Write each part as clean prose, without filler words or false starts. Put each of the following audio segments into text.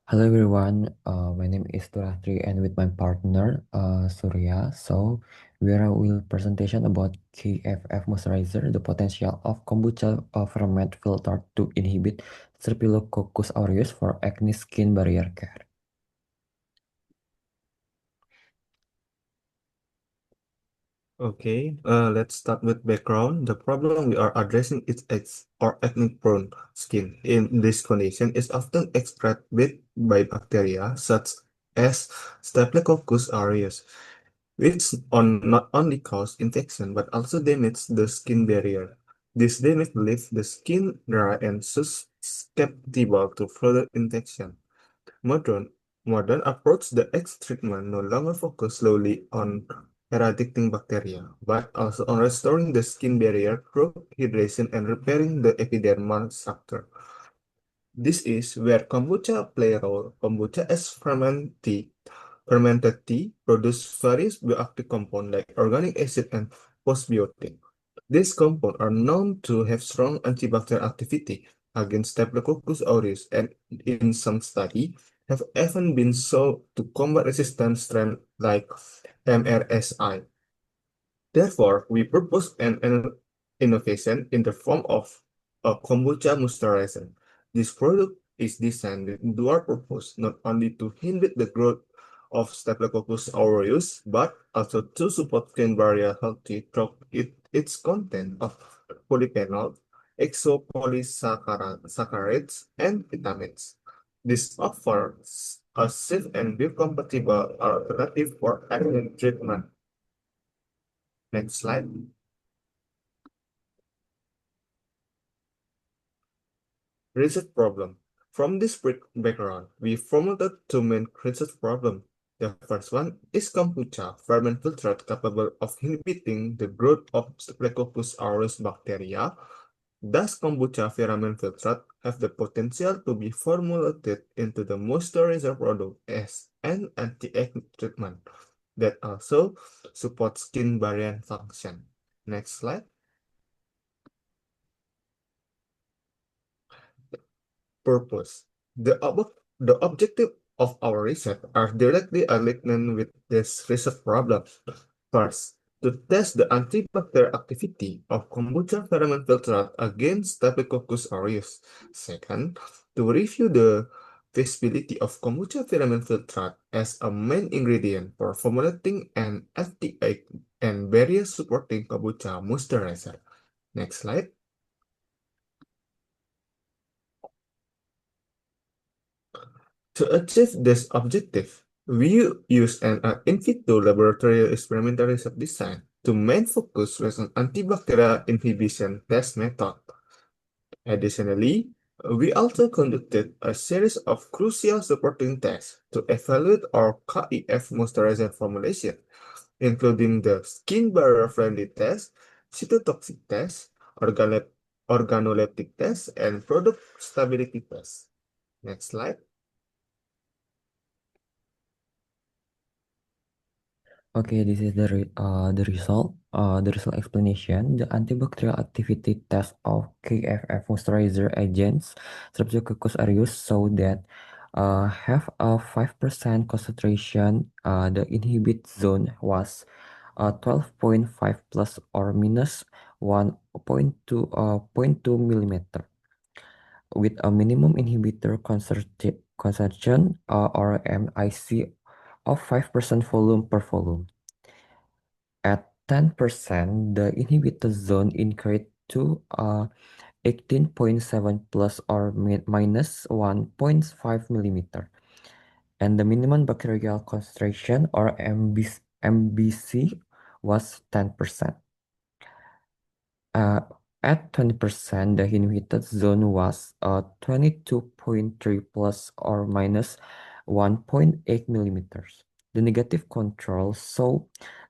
Hello everyone, my name is Turatri and with my partner Surya. So we will presentation about KFF moisturizer, the potential of kombucha ferment filter to inhibit Staphylococcus aureus for acne skin barrier care. Okay, let's start with background. The problem we are addressing is acne-prone skin. In this condition, is often expressed by bacteria such as Staphylococcus aureus, which not only cause infection but also damage the skin barrier. This damage leaves the skin dry and susceptible to further infection. Modern modern approach the X treatment no longer focus solely on eradicating bacteria, but also on restoring the skin barrier through hydration and repairing the epidermal structure. This is where kombucha play a role. Kombucha as fermented tea produce various bioactive compounds like organic acid and postbiotic. These compounds are known to have strong antibacterial activity against Staphylococcus aureus and in some studies have even been shown to combat resistant strains like MRSI. Therefore, we propose an innovation in the form of a kombucha moisturizer. This product is designed with dual purpose, not only to inhibit the growth of Staphylococcus aureus, but also to support skin barrier healthy through its content of polyphenol, exopolysaccharides, and vitamins. This offers a safe and biocompatible alternative for acne treatment. Next slide. Research problem. From this background, we formulated two main research problems. The first one is kombucha ferment filtrate capable of inhibiting the growth of Staphylococcus aureus bacteria. Does kombucha ferment filtrate have the potential to be formulated into the moisturizer product as an anti-acne treatment that also supports skin barrier function? Next slide. Purpose. The objective of our research are directly aligned with this research problem. First, to test the antibacterial activity of kombucha ferment filtrate against Staphylococcus aureus. Second, to review the feasibility of kombucha ferment filtrate as a main ingredient for formulating an FTA and various supporting kombucha moisturizer. Next slide. To achieve this objective, we use an in vitro laboratory experimental research design to main focus was on antibacterial inhibition test method. Additionally, we also conducted a series of crucial supporting tests to evaluate our KEF moisturizer formulation, including the skin barrier friendly test, cytotoxic test, organoleptic test, and product stability test. Next slide. Okay, this is the result. The result explanation. The antibacterial activity test of KFF moisturizer agents Streptococcus aureus show that have a 5% concentration. The inhibit zone was 12.5 plus or minus 1.2 point 2 millimeter with a minimum inhibitor concentration or MIC of 5% volume per volume. At 10%, the inhibitor zone increased to 18.7 plus or minus 1.5 millimeter, and the minimum bacterial concentration or MBC was 10%. Uh, at 20%, the inhibited zone was 22.3 plus or minus 1.8 millimeters. The negative control saw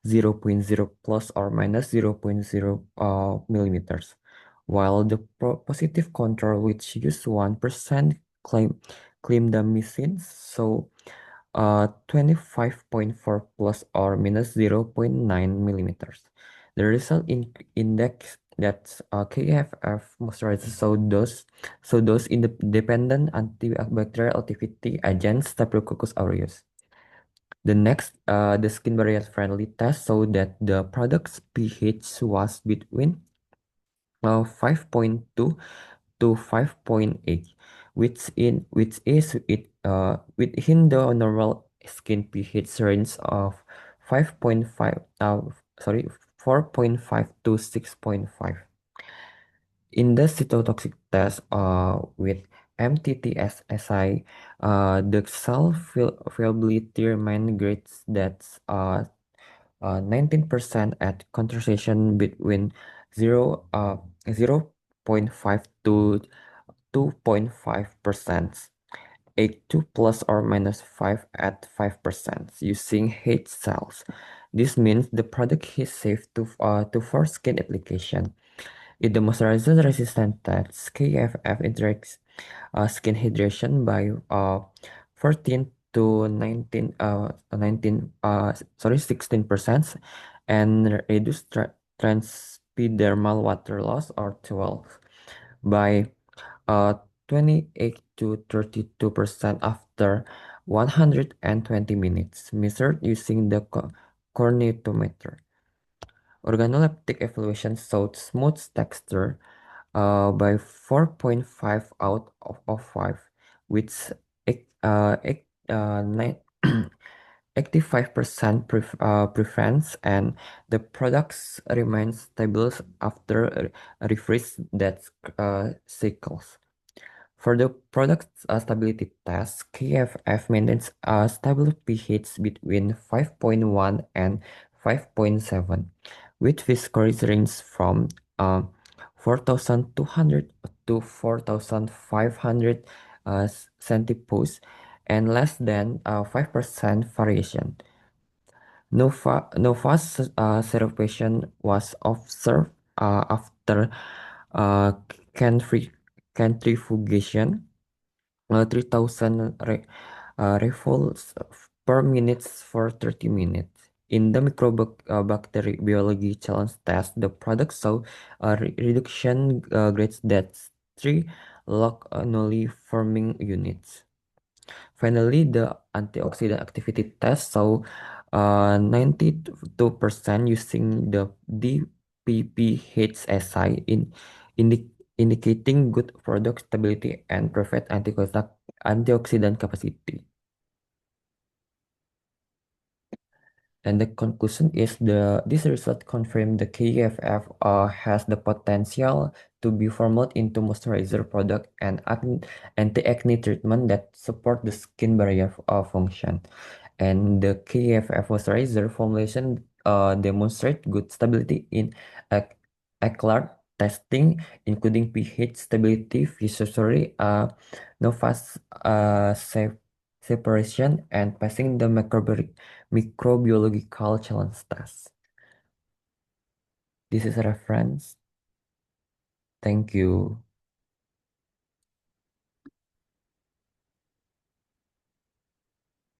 0.0 plus or minus 0.0 millimeters, while the positive control, which used 1% clindamycin, saw 25.4 plus or minus 0.9 millimeters. The result index that KFF moisturizer so those independent antibacterial activity agents Staphylococcus aureus. The next, the skin barrier friendly test showed that the product's pH was between 5.2 to 5.8, which is within the normal skin pH range of 5.5 sorry 4.5 to 6.5. In the cytotoxic test with MTTSSI, the cell viability remained great, that's 19% at concentration between 0.5 to 2.5%, A2 plus or minus 5 at 5% using H cells. This means the product is safe to for skin application. It demonstrates resistant tests. KFF interacts skin hydration by 14 to 16% and reduce transepidermal water loss or 12 by 28 to 32% after 120 minutes, measured using the cornetometer. Organoleptic evaluation showed smooth texture by 4.5 out of 5, which nine 85% preference, and the products remain stable after a refresh that cycles. For the product stability test, KFF maintains a stable pH between 5.1 and 5.7, with viscosity range from 4,200 to 4,500 centipoise and less than 5% variation. No fast separation was observed after uh, centri- centrifugation, 3,000 revolves per minute for 30 minutes. In the microbacteria biology challenge test, the product saw a reduction grades that's 3 log nully forming units. Finally, the antioxidant activity test saw 92% using the DPPHSI indicating good product stability and perfect antioxidant capacity. And the conclusion is this result confirmed the KFF has the potential to be formed into moisturizer product and anti-acne treatment that support the skin barrier function. And the KFF moisturizer formulation demonstrate good stability in ECLAR testing, including pH stability, viscosity, no fast separation, and passing the microbiological challenge test. This is a reference. Thank you.